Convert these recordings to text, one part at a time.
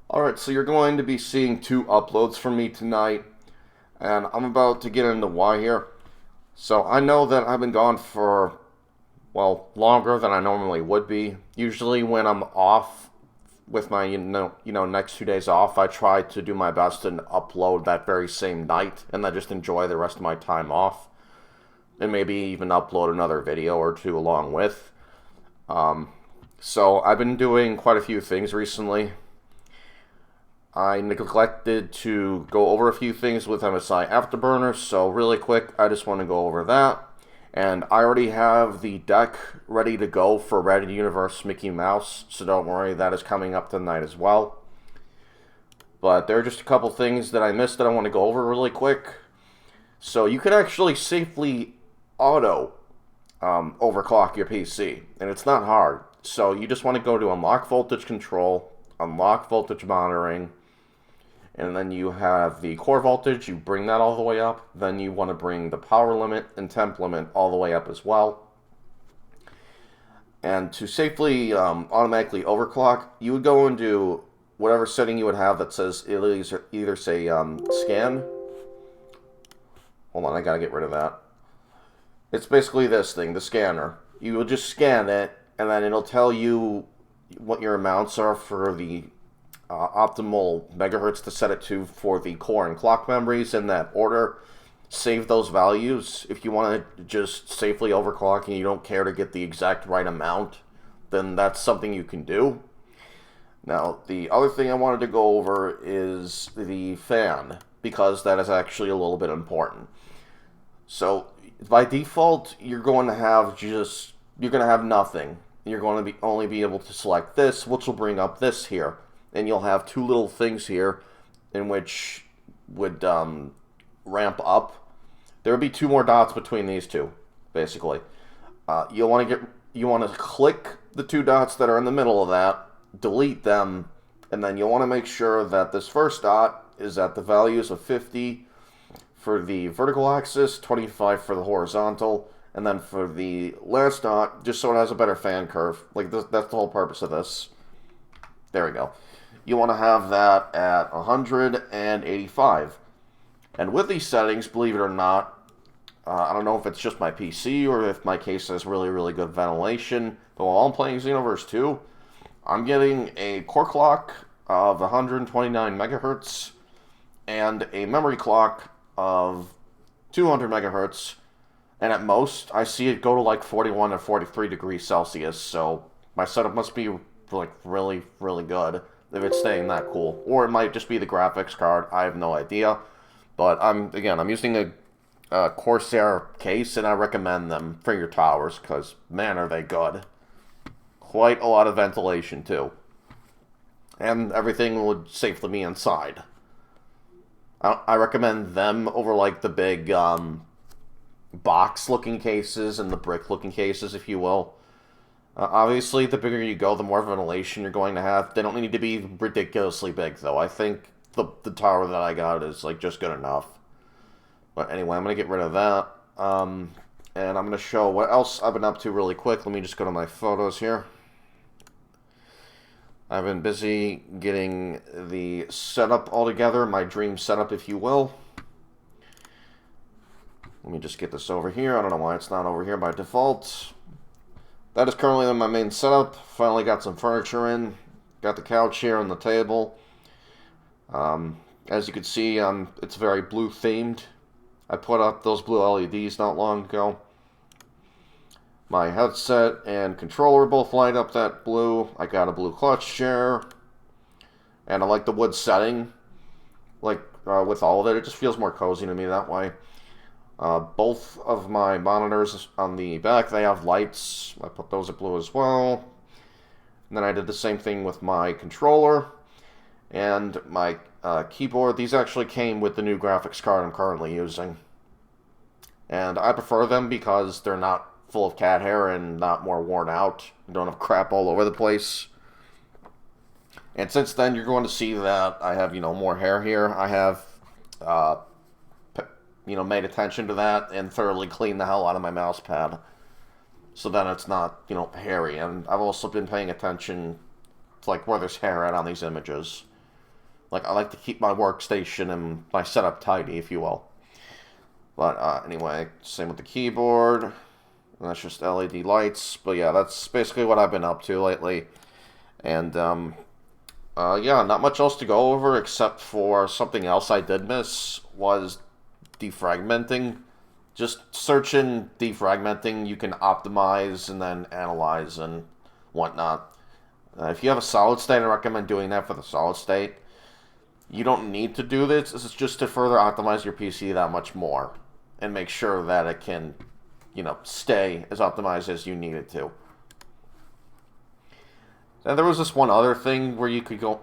Alright, so you're going to be seeing two uploads from me tonight, and I'm about to get into why here. So I know that I've been gone for, well, longer than I normally would be. Usually when I'm off with my, next 2 days off, I try to do my best and upload that very same night, and then just enjoy the rest of my time off. And maybe even upload another video or two along with. So I've been doing quite a few things recently. I neglected to go over a few things with MSI Afterburner, so really quick, I just want to go over that. And I already have the deck ready to go for Red Universe Mickey Mouse, so don't worry, that is coming up tonight as well. But there are just a couple things that I missed that I want to go over really quick. So you can actually safely auto overclock your PC, and it's not hard. So you just want to go to Unlock Voltage Control, Unlock Voltage Monitoring, and then you have the core voltage, you bring that all the way up. Then you want to bring the power limit and temp limit all the way up as well. And to safely automatically overclock, you would go into whatever setting you would have that says either say scan. Hold on, I gotta get rid of that. It's basically this thing, the scanner. You will just scan it, and then it'll tell you what your amounts are for the optimal megahertz to set it to for the core and clock memories in that order. Save those values. If you want to just safely overclock and you don't care to get the exact right amount, then that's something you can do. Now, the other thing I wanted to go over is the fan, because that is actually a little bit important. So, by default, you're going to have nothing. You're going to only be able to select this, which will bring up this here. And you'll have two little things here in which would ramp up. There would be two more dots between these two, basically. You want to click the two dots that are in the middle of that, delete them, and then you'll want to make sure that this first dot is at the values of 50 for the vertical axis, 25 for the horizontal, and then for the last dot, just so it has a better fan curve. Like that's the whole purpose of this. There we go. You want to have that at 185. And with these settings, believe it or not, I don't know if it's just my PC or if my case has really, really good ventilation, but while I'm playing Xenoverse 2, I'm getting a core clock of 129 megahertz and a memory clock of 200 megahertz, and at most, I see it go to like 41 or 43 degrees Celsius, so my setup must be like really, really good if it's staying that cool. Or it might just be the graphics card, I have no idea. But I'm using a Corsair case, and I recommend them for your towers, because man are they good. Quite a lot of ventilation too. And everything would safely be inside. I recommend them over like the big box looking cases and the brick looking cases, if you will. Obviously, the bigger you go, the more ventilation you're going to have. They don't need to be ridiculously big, though. I think the tower that I got is like just good enough. But anyway, I'm going to get rid of that. And I'm going to show what else I've been up to really quick. Let me just go to my photos here. I've been busy getting the setup all together, my dream setup, if you will. Let me just get this over here. I don't know why it's not over here by default. That is currently my main setup. Finally got some furniture in. Got the couch here and the table. As you can see, it's very blue themed. I put up those blue LEDs not long ago. My headset and controller both light up that blue. I got a blue clutch chair. And I like the wood setting. Like, with all of it, it just feels more cozy to me that way. Both of my monitors on the back, they have lights. I put those at blue as well. And then I did the same thing with my controller and my keyboard. These actually came with the new graphics card I'm currently using. And I prefer them because they're not full of cat hair and not more worn out. Don't have crap all over the place. And since then, you're going to see that I have, more hair here. I have made attention to that and thoroughly cleaned the hell out of my mouse pad. So then it's not, hairy. And I've also been paying attention to, like, where there's hair at on these images. Like, I like to keep my workstation and my setup tidy, if you will. But anyway, same with the keyboard. And that's just LED lights. But yeah, that's basically what I've been up to lately. And yeah, not much else to go over except for something else I did miss was defragmenting. Just searching defragmenting, you can optimize and then analyze and whatnot. If you have a solid state, I recommend doing that for the solid state. You don't need to do this. This is just to further optimize your PC that much more and make sure that it can, stay as optimized as you need it to. And there was this one other thing where you could go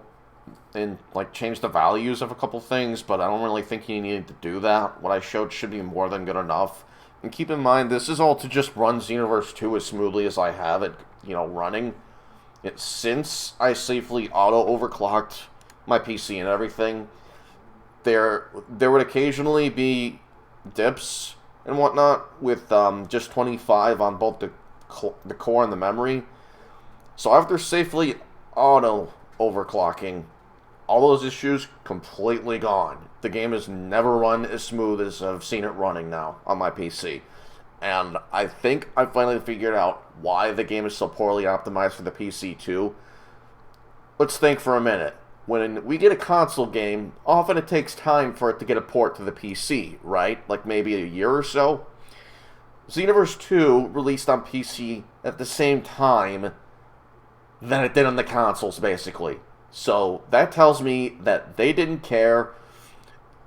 and change the values of a couple things, but I don't really think you need to do that. What I showed should be more than good enough. And keep in mind, this is all to just run Xenoverse 2 as smoothly as I have it, running. Since I safely auto-overclocked my PC and everything, there would occasionally be dips and whatnot with just 25 on both the core and the memory. So after safely auto-overclocking, all those issues completely gone. The game has never run as smooth as I've seen it running now on my PC. And I think I finally figured out why the game is so poorly optimized for the PC too. Let's think for a minute. When we get a console game, often it takes time for it to get a port to the PC, right? Like maybe a year or so. Xenoverse 2 released on PC at the same time than it did on the consoles, basically. So that tells me that they didn't care.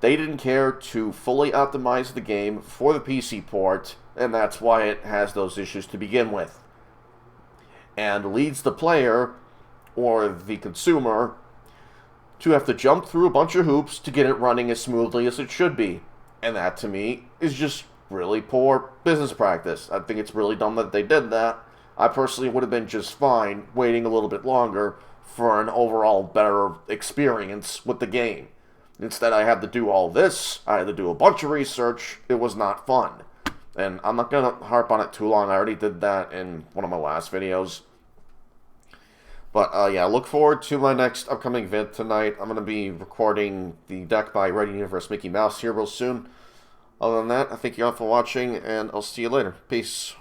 They didn't care to fully optimize the game for the PC port, and that's why it has those issues to begin with. And leads the player, or the consumer, to have to jump through a bunch of hoops to get it running as smoothly as it should be. And that, to me, is just really poor business practice. I think it's really dumb that they did that. I personally would have been just fine waiting a little bit longer for an overall better experience with the game. Instead, I had to do all this. I had to do a bunch of research. It was not fun. And I'm not going to harp on it too long. I already did that in one of my last videos. But yeah, look forward to my next upcoming vid tonight. I'm going to be recording the deck by Red Universe Mickey Mouse here real soon. Other than that, I thank you all for watching, and I'll see you later. Peace.